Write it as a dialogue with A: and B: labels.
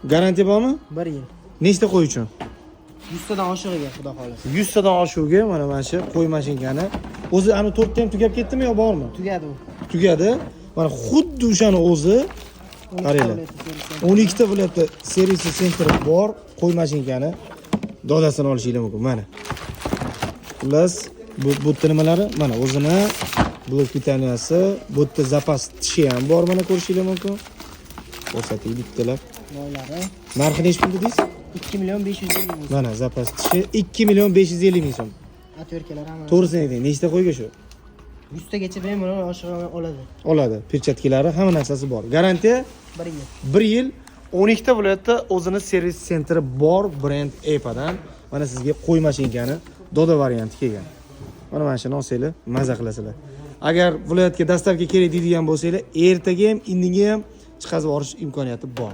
A: Garantiya bormi?
B: 1 yil.
A: Nechta qo'y uchun?
B: 100 tadan oshig'iga xudo xolasa.
A: 100 tadan oshuvga mana shu qo'y mashinkani. O'zi ana 4 ta ham tugab ketdimi yo bormi?
B: Tugadi u.
A: Tugadi. Mana xuddi o'shani o'zi qaranglar. 12 ta viloyatda servis sentri bor qo'y mashinkani dodasidan olishingiz mumkin. Mana. Xullas, bu yerda nimalari? Mana o'zini blok pitaniyasi, bu yerda zapas tishi ham bor, mana ko'rishingiz mumkin. Ko'rsating bittalab.
B: Moylari
A: Narxi nech pul dedingiz?
B: 2 million 550 ming.
A: Mana zapas tishi 2 million 550 ming so'm.
B: Atverkalar hamma.
A: To'g'risini ayting, nechta qo'yga shu?
B: 100 tagacha bemalol oshig'ini oladi.
A: Oladi. Perchatkilari, hamma narsasi bor. Garantiya
B: 1 yil.
A: 1 yil 12 ta viloyatda o'zini servis sentri bor brend EPAdan mana sizga qo'y mashinkani doda varianti kelgan. Mana shuni olsanglar, maza qilasizlar. Agar viloyatga dastavka kerak deydigan bo'lsanglar, ertaga ham, indinga ham chiqazib olish imkoniyati bor.